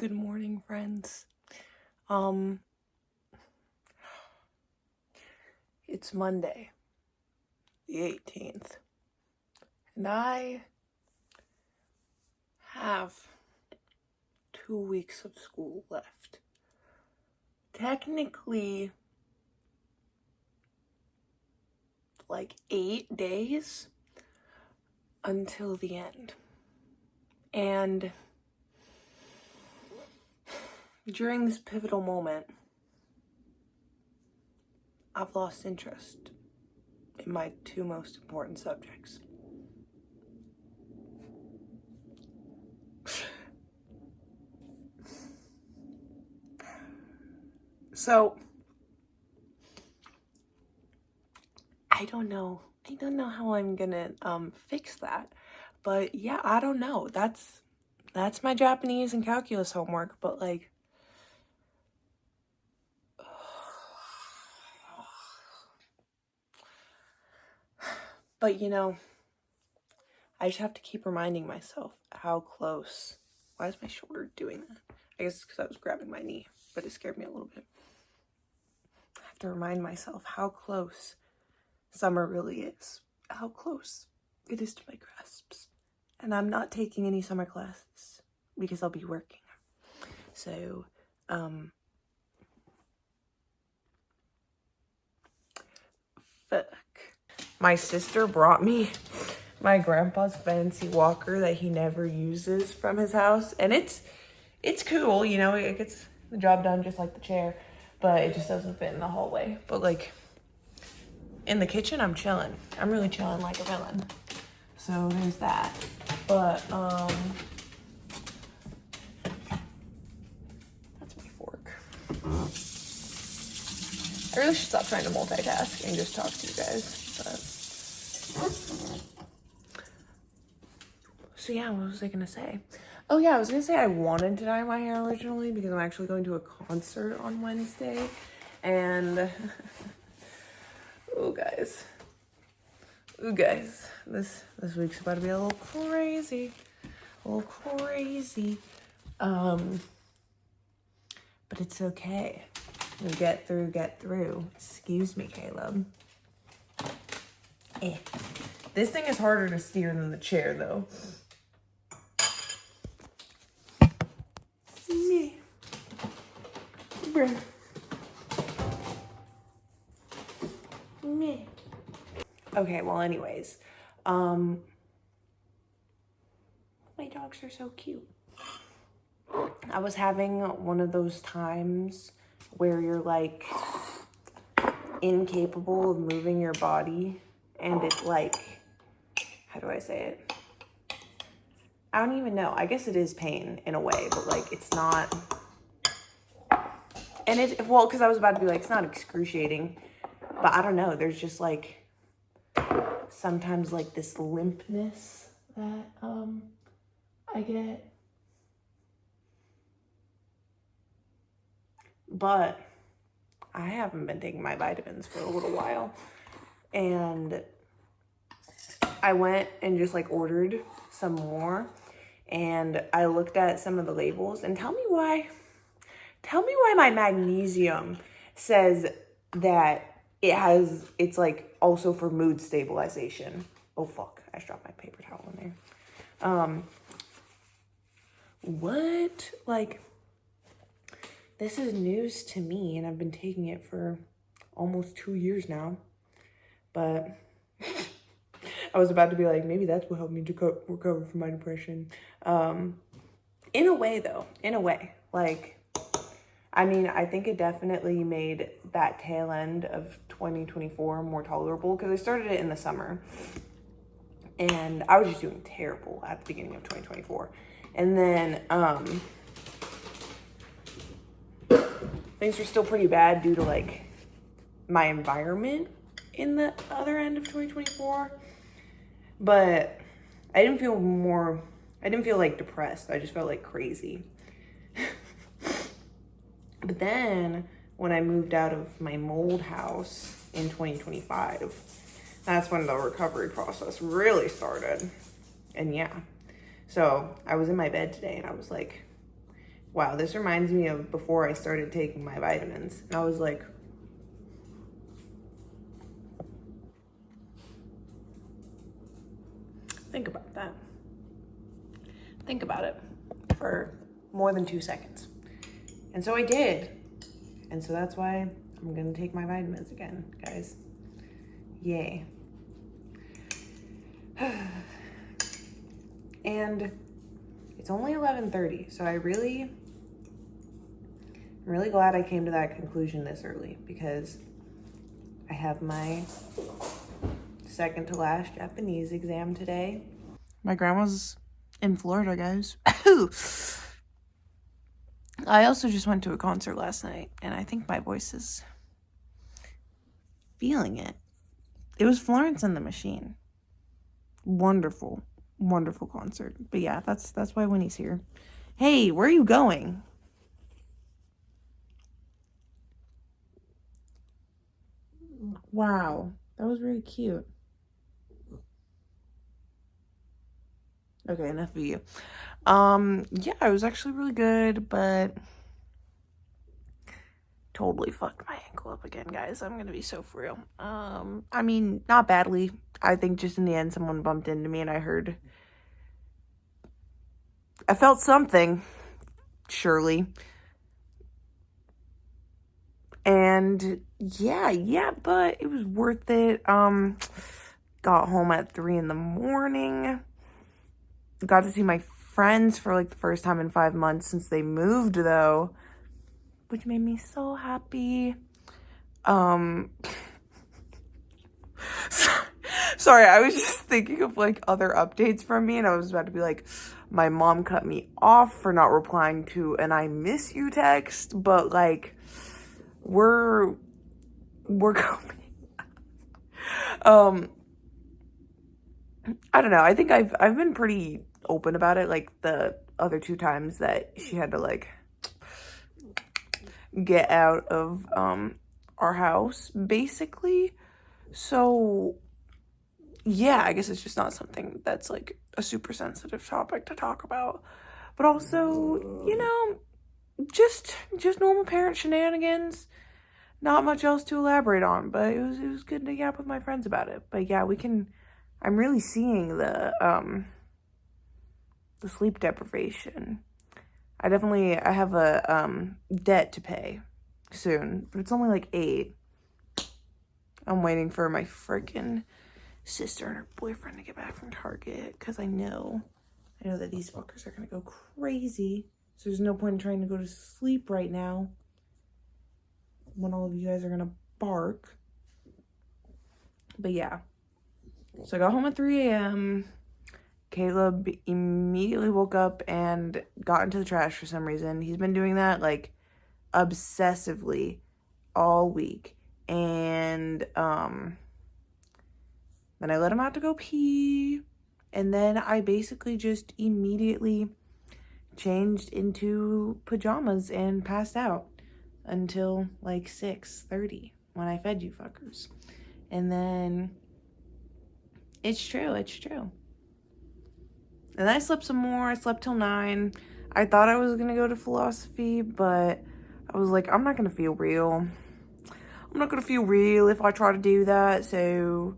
Good morning, friends. Um, it's Monday, the 18th, and I have 2 weeks of school left. Technically, like 8 days until the end. And during this pivotal moment, I've lost interest in my two most important subjects. So, I don't know how I'm gonna fix that. But yeah, I don't know. That's my Japanese and calculus homework, but like but I just have to keep reminding myself how close. Why is my shoulder doing that? I guess it's because I was grabbing my knee, but it scared me a little bit. I have to remind myself how close summer really is. How close it is to my grasps. And I'm not taking any summer classes because I'll be working. So, fuck. My sister brought me my grandpa's fancy walker that he never uses from his house, and it's cool, it gets the job done just like the chair, but it just doesn't fit in the hallway. But like in the kitchen, I'm chilling. I'm really chilling like a villain. So there's that. But that's my fork. I really should stop trying to multitask and just talk to you guys. But so yeah, what was I gonna say? Oh yeah, I was gonna say I wanted to dye my hair originally because I'm actually going to a concert on Wednesday. And oh guys, this week's about to be a little crazy. But it's okay. We get through. Excuse me, Caleb. This thing is harder to steer than the chair, though. Me. Me. Okay, well, anyways. My dogs are so cute. I was having one of those times where you're like incapable of moving your body, and it's like, how do I say it? I don't even know. I guess it is pain in a way, but like it's not. And because I was about to be like, it's not excruciating, but I don't know. There's just like sometimes like this limpness that I get. But I haven't been taking my vitamins for a little while, and I went and just like ordered some more, and I looked at some of the labels, and tell me why my magnesium says that it's like also for mood stabilization. Oh fuck, I just dropped my paper towel in there. What? Like, this is news to me, and I've been taking it for almost 2 years now. But I was about to be like, maybe that's what helped me to recover from my depression. In a way, though. In a way. Like, I mean, I think it definitely made that tail end of 2024 more tolerable, because I started it in the summer. And I was just doing terrible at the beginning of 2024. And then things were still pretty bad due to like my environment in the other end of 2024. But I didn't feel like depressed. I just felt like crazy. But then when I moved out of my mold house in 2025, that's when the recovery process really started. And yeah, so I was in my bed today and I was like Wow, this reminds me of before I started taking my vitamins. And I was like, think about that. Think about it for more than 2 seconds. And so I did. And so that's why I'm gonna take my vitamins again, guys. Yay. And it's only 11:30, so I'm really glad I came to that conclusion this early, because I have my second to last Japanese exam today. My grandma's in Florida, guys. I also just went to a concert last night, and I think my voice is feeling it. It was Florence and the Machine. Wonderful, wonderful concert. But yeah, that's why Winnie's here. Hey, where are you going? Wow, that was really cute. Okay, enough of you. Yeah, it was actually really good, but totally fucked my ankle up again, guys. I'm gonna be so for real. I mean, not badly. I think just in the end, someone bumped into me and I felt something, surely. And yeah, but it was worth it. Got home at 3 a.m. Got to see my friends for like the first time in 5 months since they moved, though, which made me so happy. Sorry, I was just thinking of like other updates from me, and I was about to be like, my mom cut me off for not replying to an I miss you text, but like we're going. I don't know. I think I've been pretty open about it, like the other 2 times that she had to like get out of our house, basically. So yeah, I guess it's just not something that's like a super sensitive topic to talk about. But also, you know, just normal parent shenanigans. Not much else to elaborate on, but it was good to yap with my friends about it. But yeah, I'm really seeing the sleep deprivation. I have a debt to pay soon, but it's only like 8. I'm waiting for my freaking sister and her boyfriend to get back from Target, because I know that these fuckers are gonna go crazy. So there's no point in trying to go to sleep right now when all of you guys are gonna bark. But yeah, so I got home at 3 a.m. Caleb immediately woke up and got into the trash for some reason. He's been doing that like obsessively all week. And then I let him out to go pee. And then I basically just immediately changed into pajamas and passed out until like 6:30 when I fed you fuckers. And then it's true. And then I slept some more. I slept till 9. I thought I was gonna go to philosophy, but I was like, I'm not gonna feel real. I'm not gonna feel real if I try to do that, so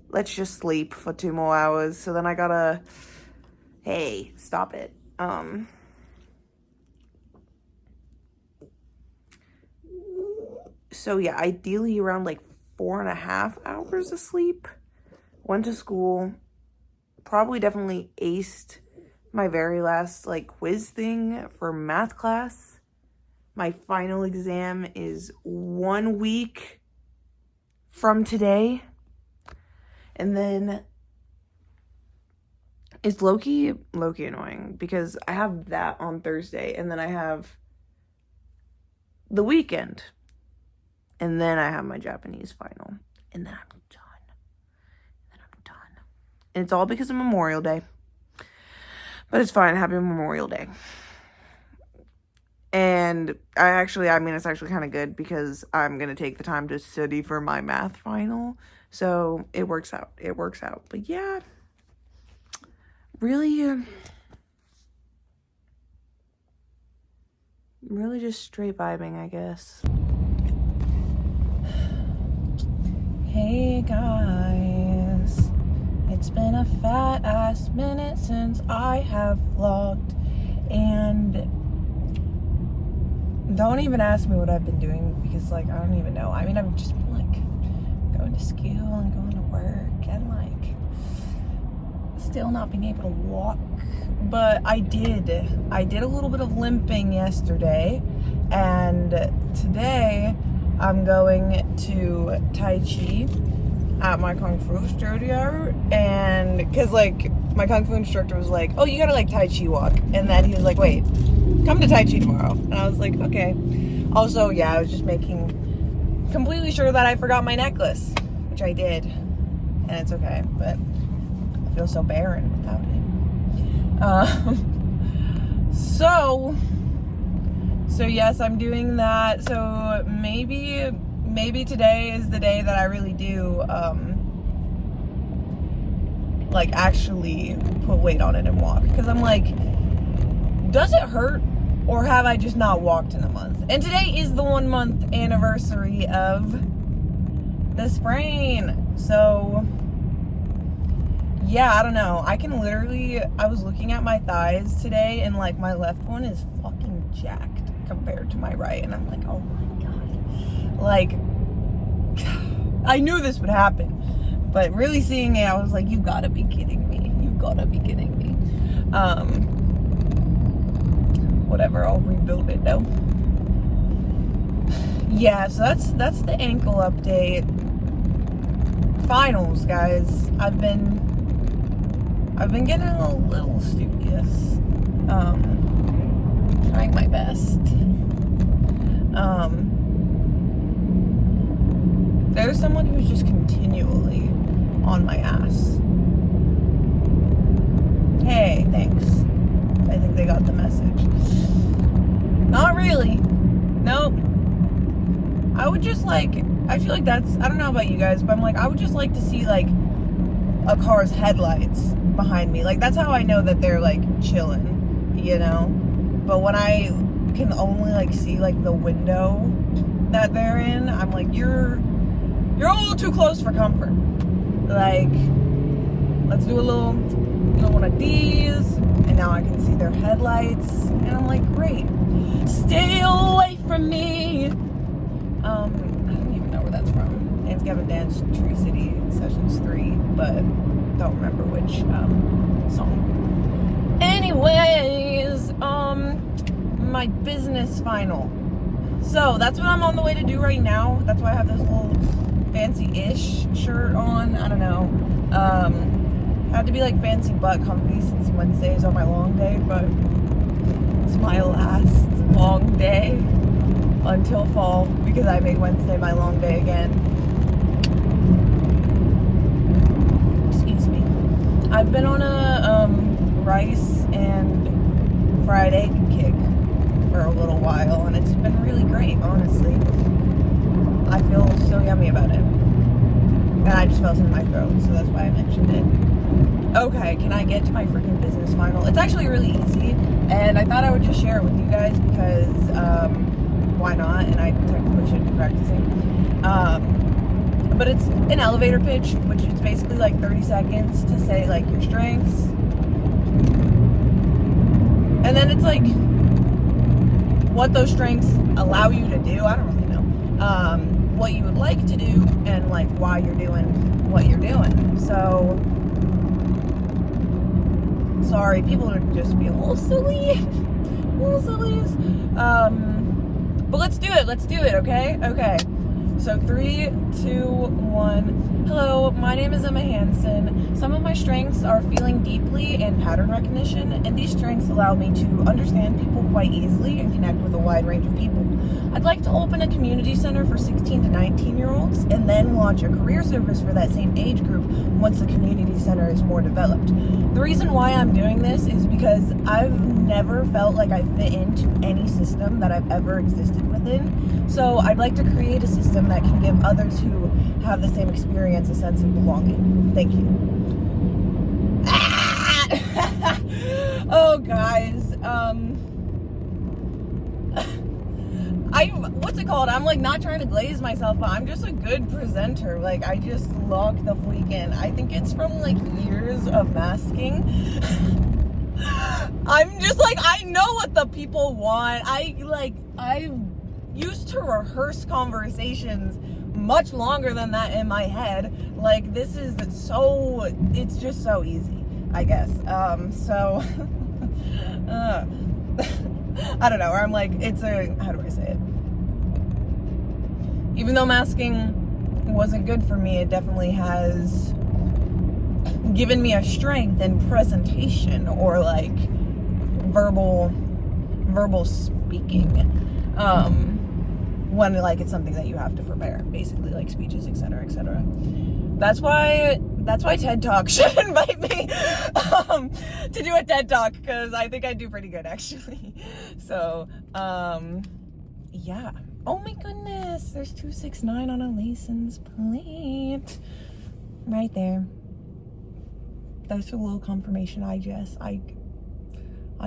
let's just sleep for 2 more hours. So then I gotta, hey, stop it. So yeah, ideally around like 4.5 hours of sleep. Went to school, probably definitely aced my very last like quiz thing for math class. My final exam is 1 week from today. And then it's low-key annoying because I have that on Thursday, and then I have the weekend, and then I have my Japanese final, and then I'm done. And it's all because of Memorial Day. But it's fine. Happy Memorial Day. And it's actually kind of good because I'm going to take the time to study for my math final. So it works out. But yeah, really, really just straight vibing, I guess. Hey guys, it's been a fat ass minute since I have vlogged, and don't even ask me what I've been doing because like I don't even know. I mean, I've just been like going to school and going to work and like still not being able to walk. But I did a little bit of limping yesterday, and today I'm going to Tai Chi at my Kung Fu studio, and because like my Kung Fu instructor was like, oh, you gotta like Tai Chi walk, and then he was like, wait, come to Tai Chi tomorrow, and I was like, okay. Also, yeah, I was just making completely sure that I forgot my necklace, which I did, and it's okay, but I feel so barren without it. So yes, I'm doing that. So maybe today is the day that I really do like actually put weight on it and walk, because I'm like, does it hurt or have I just not walked in a month? And today is the 1 month anniversary of the sprain. So yeah, I don't know. I was looking at my thighs today, and like my left one is fucking jacked compared to my right, and I'm like, oh my god. Like, I knew this would happen, but really seeing it, I was like, you gotta be kidding me. You gotta be kidding me. Whatever, I'll rebuild it though. Yeah, so that's the ankle update. Finals, guys. I've been getting a little studious, trying my best. There's someone who's just continually on my ass. Hey, thanks. I think they got the message. Not really. Nope. I would just like, I feel like that's, I don't know about you guys, but I'm like, I would just like to see like a car's headlights behind me. Like, that's how I know that they're like chilling, you know? But when I can only like see like the window that they're in, I'm like, you're a little too close for comfort. Like, let's do a little one of these, and now I can see their headlights, and I'm like, great, stay away from me. I don't even know where that's from. Dance Gavin Dance, Tree City Sessions 3, but don't remember which song. Anyways, my business final. So that's what I'm on the way to do right now. That's why I have this little fancy-ish shirt on. I don't know. Had to be like fancy but comfy since Wednesday is on my long day, but it's my last long day until fall because I made Wednesday my long day again. Excuse me. I've been on a rice and fried egg kick for a little while, and it's been really great, honestly. I feel so yummy about it. And I just felt it in my throat, so that's why I mentioned it. Okay, can I get to my freaking business final? It's actually really easy, and I thought I would just share it with you guys because, why not? And I technically should be practicing. But it's an elevator pitch, which is basically like 30 seconds to say like your strengths. And then it's like what those strengths allow you to do. I don't really know. What you would like to do and like why you're doing what you're doing. So sorry, people are just being a little silly. But let's do it, okay? Okay. So 3, 2, 1. Hello, my name is Emma Hansen. Some of my strengths are feeling deeply and pattern recognition, and these strengths allow me to understand people quite easily and connect with a wide range of people. I'd like to open a community center for 16 to 19-year-olds and then launch a career service for that same age group once the community center is more developed. The reason why I'm doing this is because I've never felt like I fit into any system that I've ever existed within. So I'd like to create a system that can give others who have the same experience a sense of belonging. Thank you. Oh, guys. what's it called? I'm like not trying to glaze myself, but I'm just a good presenter. Like I just lock the freak in. I think it's from like years of masking. I'm just like, I know what the people want. I used to rehearse conversations much longer than that in my head. Like this is so, it's just so easy, I guess. So I don't know, or I'm like, it's a, how do I say it? Even though masking wasn't good for me, it definitely has given me a strength in presentation or like verbal speaking. When like it's something that you have to prepare, basically like speeches, etc., etc. That's why TED Talk should invite me to do a TED Talk, because I think I do pretty good actually. So yeah. Oh my goodness, there's 269 on a license plate right there. That's a little confirmation, I guess. I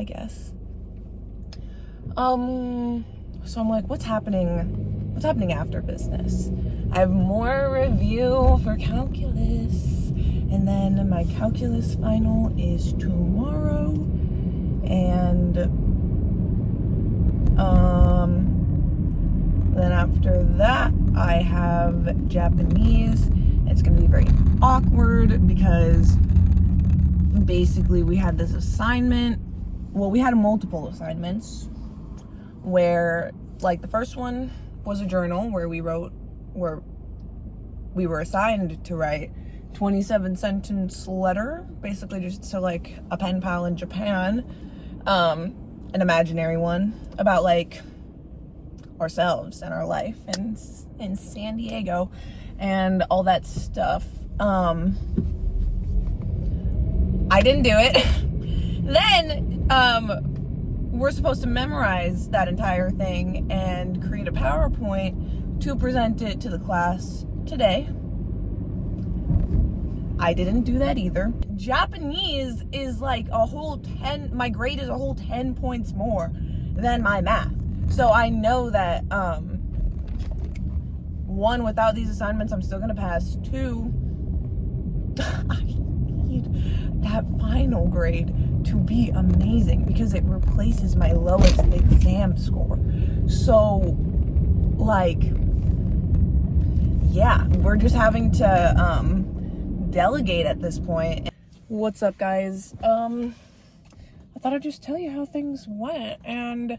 guess. So I'm like, what's happening? What's happening after business? I have more review for calculus, and then my calculus final is tomorrow, and then after that I have Japanese. It's gonna be very awkward because basically we had this assignment. Well, we had multiple assignments where, like, the first one was a journal where we were assigned to write 27-sentence letter, basically just to like a pen pal in Japan, an imaginary one about like ourselves and our life in San Diego and all that stuff. I didn't do it. Then we're supposed to memorize that entire thing and create a PowerPoint to present it to the class today. I didn't do that either. Japanese is like a whole 10, my grade is a whole 10 points more than my math. So I know that, one, without these assignments, I'm still gonna pass. Two, I need that final grade to be amazing because it replaces my lowest exam score. So, like, yeah, we're just having to, delegate at this point. What's up, guys? I thought I'd just tell you how things went, and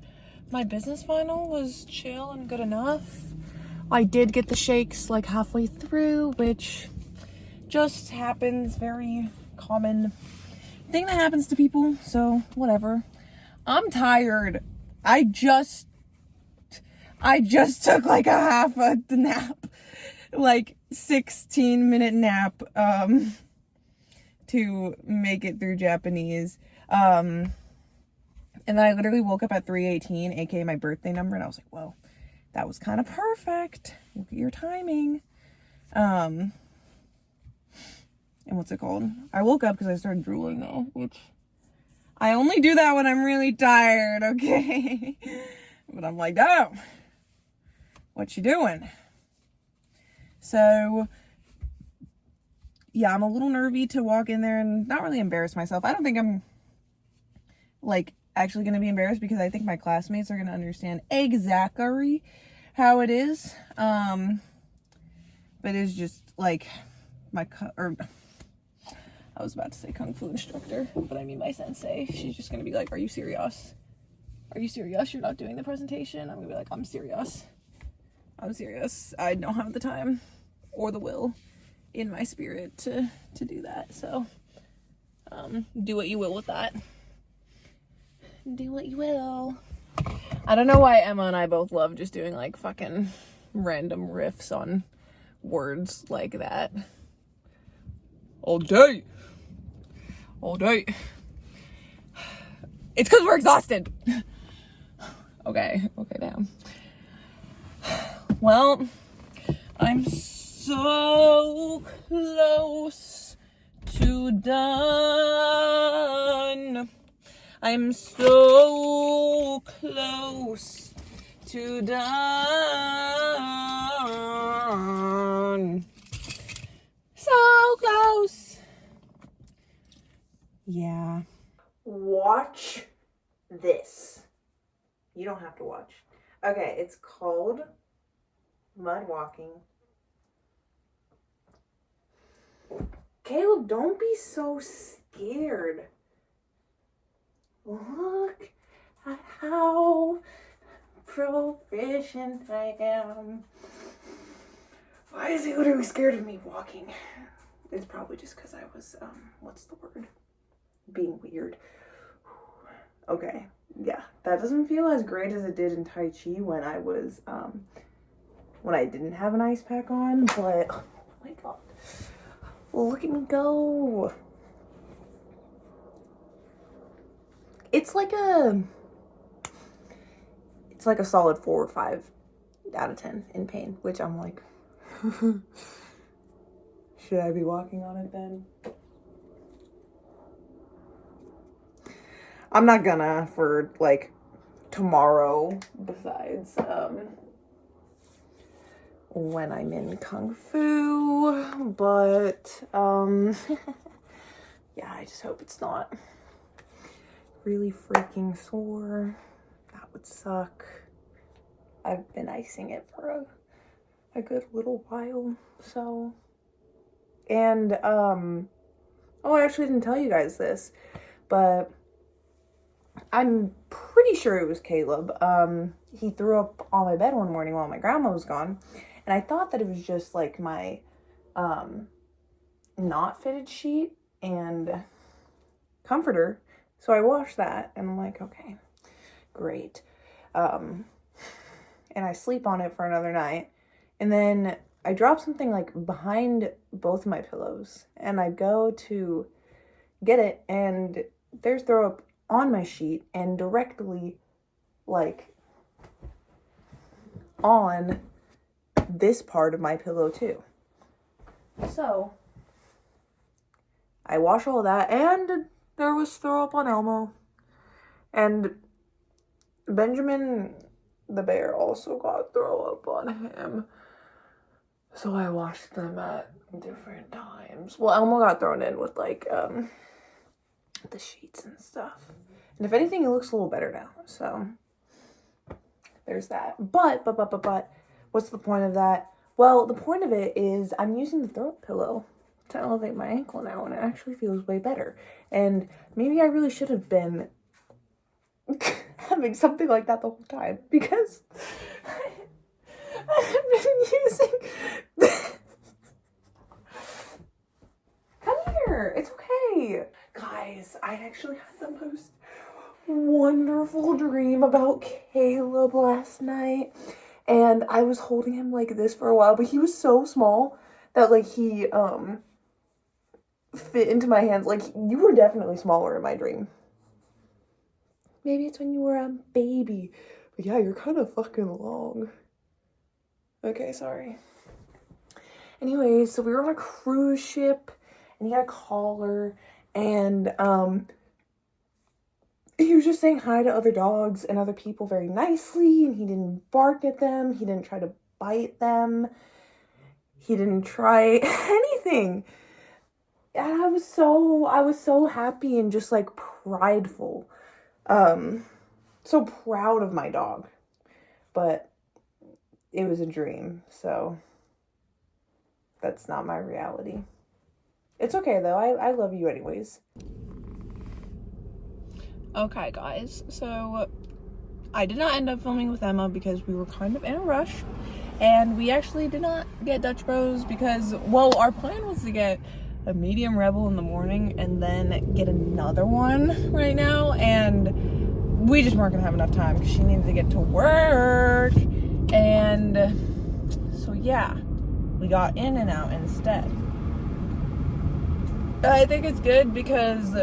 my business final was chill and good enough. I did get the shakes like halfway through, which just happens, very common thing that happens to people, so whatever. I'm tired. I just took like a half a nap, like 16-minute nap, to make it through Japanese. And then I literally woke up at 3:18, aka my birthday number, and I was like, whoa, that was kind of perfect. Look at your timing. And what's it called? I woke up because I started drooling though, which I only do that when I'm really tired, okay? But I'm like, oh, what you doing? So, yeah, I'm a little nervy to walk in there and not really embarrass myself. I don't think I'm, like, actually going to be embarrassed because I think my classmates are going to understand exactly how it is. But it's just, like, I was about to say Kung Fu instructor, but I mean my sensei. She's just going to be like, are you serious? Are you serious? You're not doing the presentation? I'm going to be like, I'm serious. I'm serious. I don't have the time or the will in my spirit to do that. So, do what you will with that. Do what you will. I don't know why Emma and I both love just doing like fucking random riffs on words like that. All day. All day. It's because we're exhausted. Okay, damn. Well, I'm so close to done. I'm so close to dawn. So close. Yeah. Watch this. You don't have to watch. Okay, it's called mud walking. Caleb, don't be so scared. Look at how proficient I am. Why is he literally scared of me walking? It's probably just because I was, what's the word? Being weird. Okay, yeah, that doesn't feel as great as it did in Tai Chi when I was, when I didn't have an ice pack on, but, oh my god. Look at me go. It's like a solid 4 or 5 out of 10 in pain, which I'm like, should I be walking on it then? I'm not gonna for like tomorrow, besides when I'm in Kung Fu, but yeah, I just hope it's not really freaking sore. That would suck. I've been icing it for a good little while, so. And oh, I actually didn't tell you guys this, but I'm pretty sure it was Caleb. He threw up on my bed one morning while my grandma was gone, and I thought that it was just like my not fitted sheet and comforter. So I washed that, and I'm like, okay, great. And I sleep on it for another night, and then I drop something like behind both of my pillows, and I go to get it, and there's throw up on my sheet and directly like on this part of my pillow too. So I wash all that, and there was throw up on Elmo, and Benjamin the bear also got throw up on him. So I washed them at different times. Well, Elmo got thrown in with like the sheets and stuff. And if anything, it looks a little better now. So there's that. But what's the point of that? Well, the point of it is I'm using the throat pillow to elevate my ankle now, and it actually feels way better. And maybe I really should have been having something like that the whole time, because I've been using Come here, it's okay. Guys, I actually had the most wonderful dream about Caleb last night, and I was holding him like this for a while, but he was so small that like he fit into my hands. Like, you were definitely smaller in my dream. Maybe it's when you were a baby, but yeah, you're kind of fucking long. Okay, sorry. Anyways, so we were on a cruise ship, and he had a collar, and he was just saying hi to other dogs and other people very nicely, and he didn't bark at them, he didn't try to bite them, he didn't try anything. And I was so happy and just like prideful. So proud of my dog. But it was a dream, so that's not my reality. It's okay though, I love you anyways. Okay guys, so I did not end up filming with Emma because we were kind of in a rush, and we actually did not get Dutch Bros because, well, our plan was to get a medium Rebel in the morning and then get another one right now, and we just weren't gonna have enough time because she needed to get to work. And so yeah, we got In-N-Out instead. I think it's good because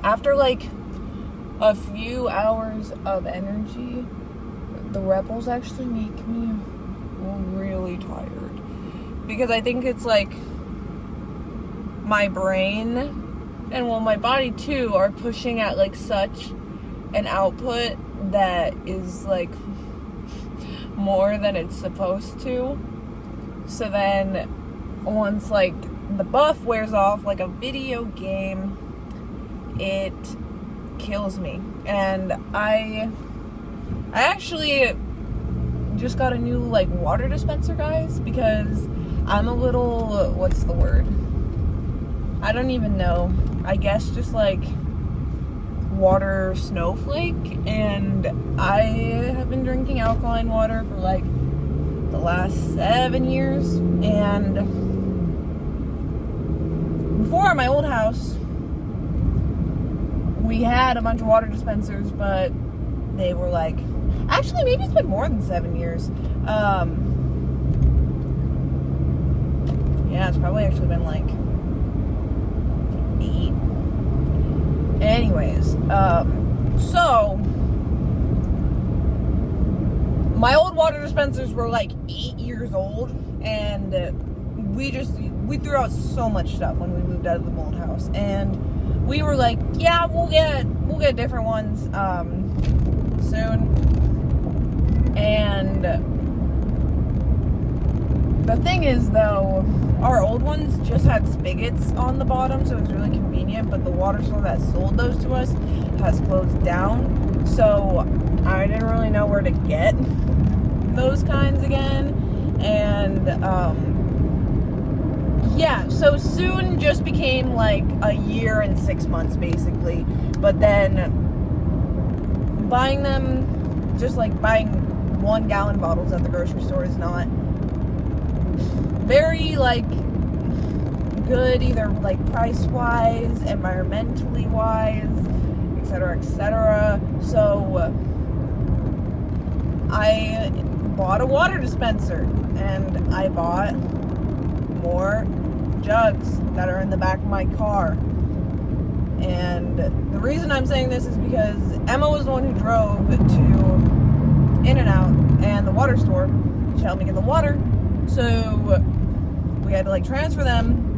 after like a few hours of energy, the Rebels actually make me really tired, because I think it's like my brain and, well, my body too are pushing at like such an output that is like more than it's supposed to. So then once like the buff wears off, like a video game, it kills me. And I actually just got a new like water dispenser, guys, because I'm a little, what's the word? I don't even know. I guess just like water snowflake, and I have been drinking alkaline water for like the last 7 years. And before, at my old house, we had a bunch of water dispensers, but they were like, actually maybe it's been more than 7 years. Yeah, it's probably actually been like 8. Anyways, so my old water dispensers were like 8 years old, and we threw out so much stuff when we moved out of the old house, and we were like, yeah, we'll get different ones soon. And the thing is, though, our old ones just had spigots on the bottom, so it was really convenient, but the water store that sold those to us has closed down, so I didn't really know where to get those kinds again. And yeah, so soon just became like a year and 6 months basically, but then buying them, just like buying 1 gallon bottles at the grocery store is not very like good, either like price wise, environmentally wise, etc., etc. So I bought a water dispenser, and I bought more jugs that are in the back of my car. And the reason I'm saying this is because Emma was the one who drove to In-N-Out and the water store. She helped me get the water, so we had to like transfer them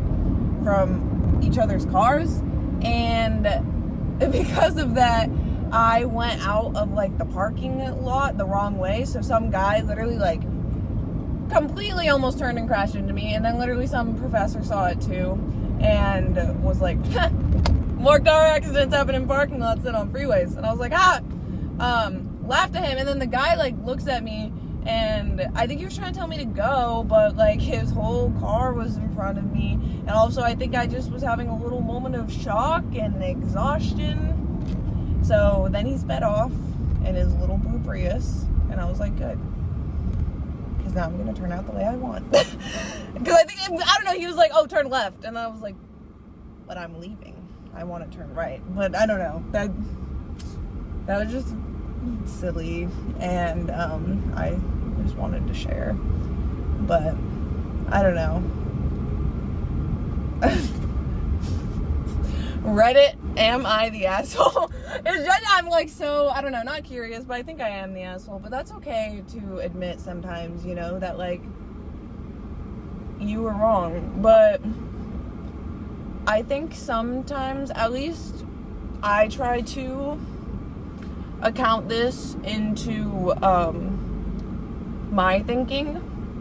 from each other's cars. And because of that, I went out of like the parking lot the wrong way, so some guy literally like completely almost turned and crashed into me, and then literally some professor saw it too and was like, more car accidents happen in parking lots than on freeways. And I was like, laughed at him, and then the guy like looks at me, and I think he was trying to tell me to go, but like his whole car was in front of me. And also I think I just was having a little moment of shock and exhaustion. So then he sped off in his little blue Prius, and I was like, good, because now I'm gonna turn out the way I want. Because I think, I don't know, he was like, oh, turn left, and I was like, but I'm leaving, I want to turn right. But I don't know, that was just silly, and I just wanted to share. But I don't know. Reddit, am I the asshole? It's just, I'm like, so, I don't know, not curious, but I think I am the asshole. But that's okay to admit sometimes, you know, that like you were wrong. But I think sometimes, at least I try to account this into my thinking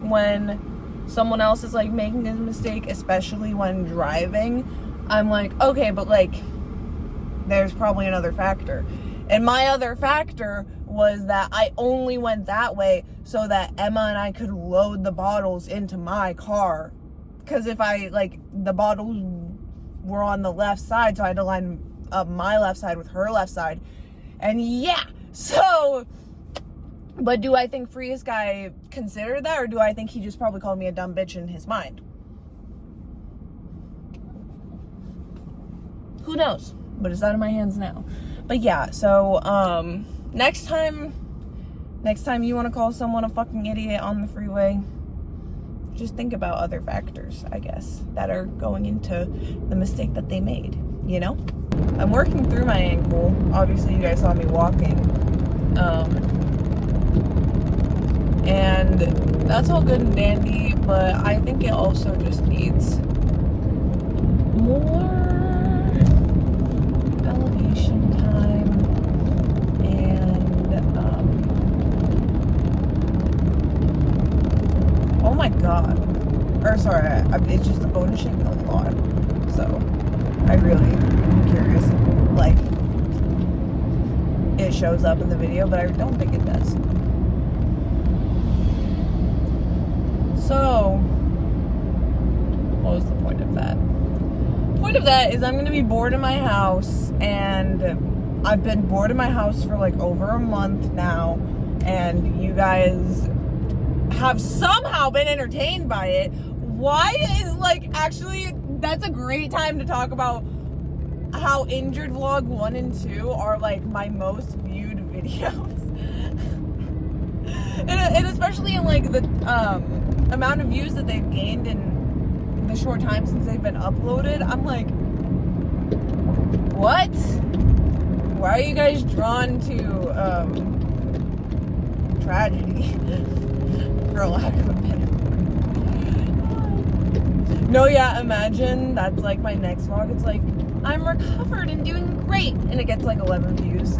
when someone else is like making a mistake, especially when driving. I'm like, okay, but like there's probably another factor. And my other factor was that I only went that way so that Emma and I could load the bottles into my car. Because if I, like, the bottles were on the left side, so I had to line up my left side with her left side. And yeah, so, but do I think Freest guy considered that, or do I think he just probably called me a dumb bitch in his mind? Who knows? But it's out of my hands now. But yeah, so next time you want to call someone a fucking idiot on the freeway, just think about other factors, I guess, that are going into the mistake that they made, you know? I'm working through my ankle. Obviously, you guys saw me walking. And that's all good and dandy, but I think it also just needs more elevation time and my god. Or sorry, it's just the phone is shaking a lot. So I really am curious if, like, it shows up in the video, but I don't think it does. So, what was the point of that? The point of that is I'm going to be bored in my house, and I've been bored in my house for like over a month now, and you guys have somehow been entertained by it. Why is, like, actually, that's a great time to talk about how Injured Vlog 1 and 2 are, like, my most viewed videos. and especially in, like, the amount of views that they've gained in the short time since they've been uploaded. I'm like, what? Why are you guys drawn to tragedy? For lack of a better word. No, yeah, imagine that's like my next vlog. It's like, I'm recovered and doing great, and it gets like 11 views.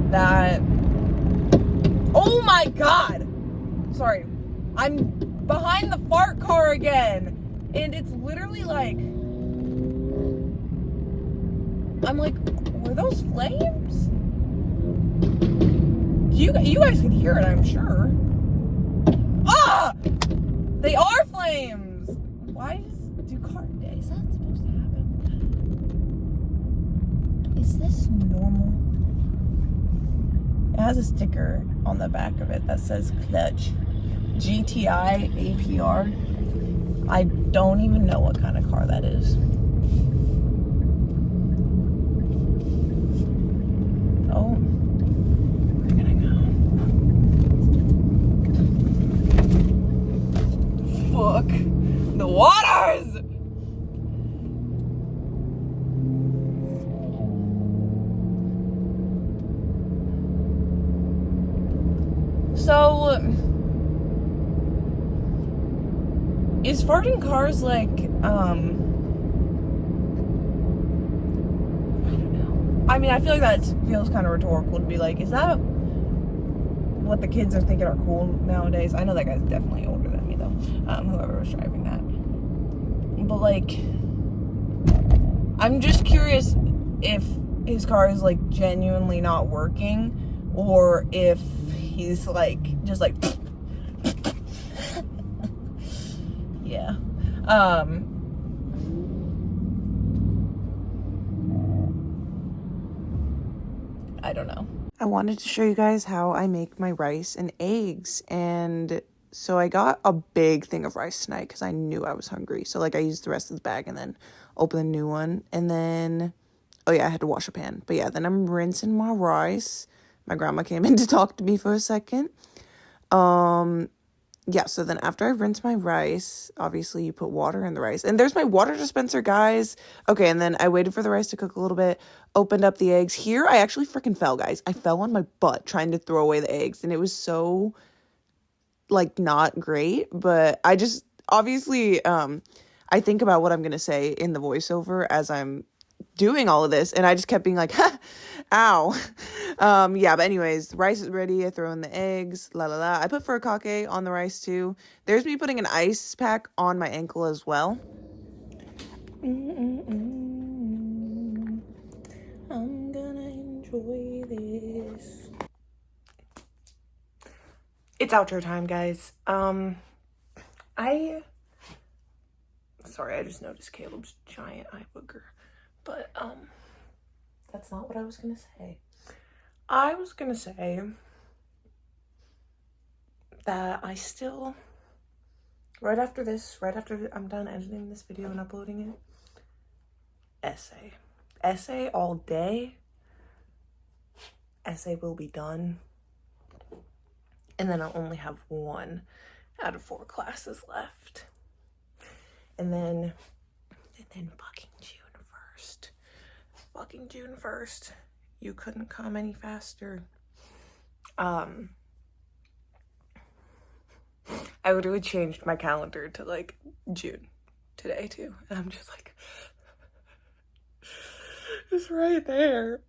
That, oh my god, sorry, I'm behind the fart car again, and it's literally like, I'm like, were those flames? You guys can hear it, I'm sure. Ah! They are flames! Why do car days? Is that supposed to happen? Is this normal? It has a sticker on the back of it that says clutch. GTI APR. I don't even know what kind of car that is. Oh. Fuck the waters! So, is farting cars like, I don't know. I mean, I feel like that feels kind of rhetorical to be like, is that what the kids are thinking are cool nowadays? I know that guy's definitely older than me, though. Whoever was driving that. But, like, I'm just curious if his car is, like, genuinely not working, or if he's, like, just, like, yeah. I don't know. I wanted to show you guys how I make my rice and eggs, and so I got a big thing of rice tonight because I knew I was hungry. So, like, I used the rest of the bag and then opened a new one, and then, oh yeah, I had to wash a pan. But yeah, then I'm rinsing my rice. My grandma came in to talk to me for a second. Yeah, so then after I rinse my rice, obviously you put water in the rice. And there's my water dispenser, guys. Okay, and then I waited for the rice to cook a little bit, opened up the eggs. Here, I actually freaking fell, guys. I fell on my butt trying to throw away the eggs, and it was so, like, not great. But I just, obviously, I think about what I'm going to say in the voiceover as I'm doing all of this, and I just kept being like, ha, ow. Yeah, but anyways, the rice is ready. I throw in the eggs, la la la. I put furikake on the rice too. There's me putting an ice pack on my ankle as well. I'm gonna enjoy this. It's outro time, guys. Sorry, I just noticed Caleb's giant eye booger. But, that's not what I was gonna say. I was gonna say that I still, right after I'm done editing this video and uploading it, essay all day. Essay will be done. And then I'll only have 1 out of 4 classes left. And then fucking June 1st. You couldn't come any faster. I literally changed my calendar to, like, June today too, and I'm just like, it's right there.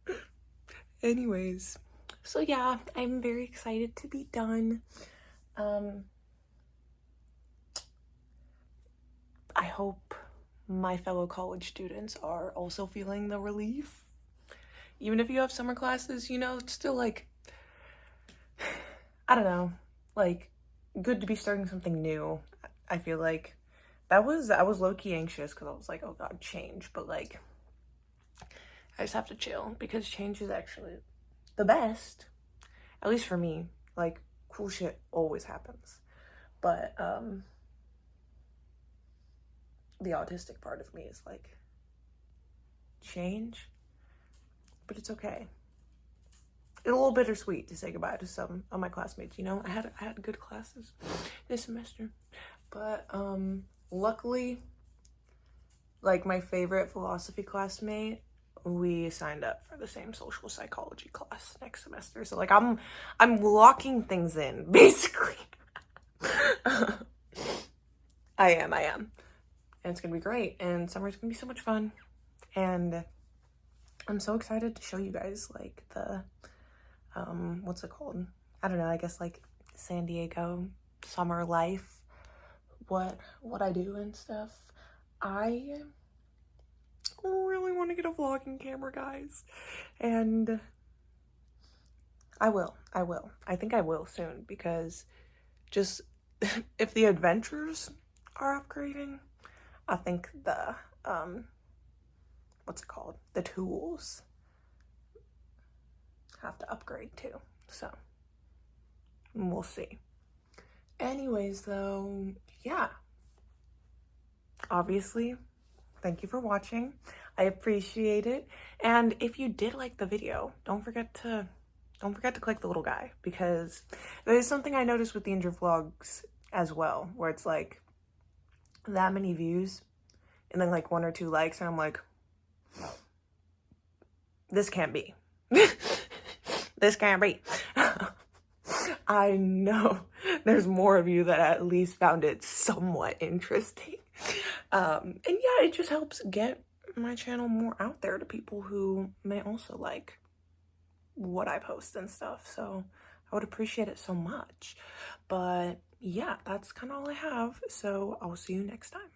Anyways, so yeah, I'm very excited to be done. I hope my fellow college students are also feeling the relief. Even if you have summer classes, you know, it's still like, I don't know, like, good to be starting something new. I feel like I was low-key anxious because I was like, oh god, change, but like, I just have to chill because change is actually the best, at least for me. Like, cool shit always happens, but the autistic part of me is like, change, but it's okay. It's a little bittersweet to say goodbye to some of my classmates, you know. I had good classes this semester, but luckily, like, my favorite philosophy classmate, we signed up for the same social psychology class next semester. So like, I'm locking things in, basically. I am. And it's gonna be great. And summer's gonna be so much fun. And I'm so excited to show you guys like the, what's it called? I don't know, I guess like San Diego summer life, what I do and stuff. I really want to get a vlogging camera, guys, and I will. I think I will soon, because just if the adventures are upgrading, I think the what's it called? The tools have to upgrade too. So we'll see. Anyways, though, yeah. Obviously, thank you for watching. I appreciate it. And if you did like the video, don't forget to click the little guy, because there's something I noticed with the Injured Vlogs as well, where it's like that many views and then like 1 or 2 likes, and I'm like, this can't be. This can't be. I know there's more of you that at least found it somewhat interesting. And yeah, it just helps get my channel more out there to people who may also like what I post and stuff. So I would appreciate it so much. But yeah, that's kind of all I have. So I'll see you next time.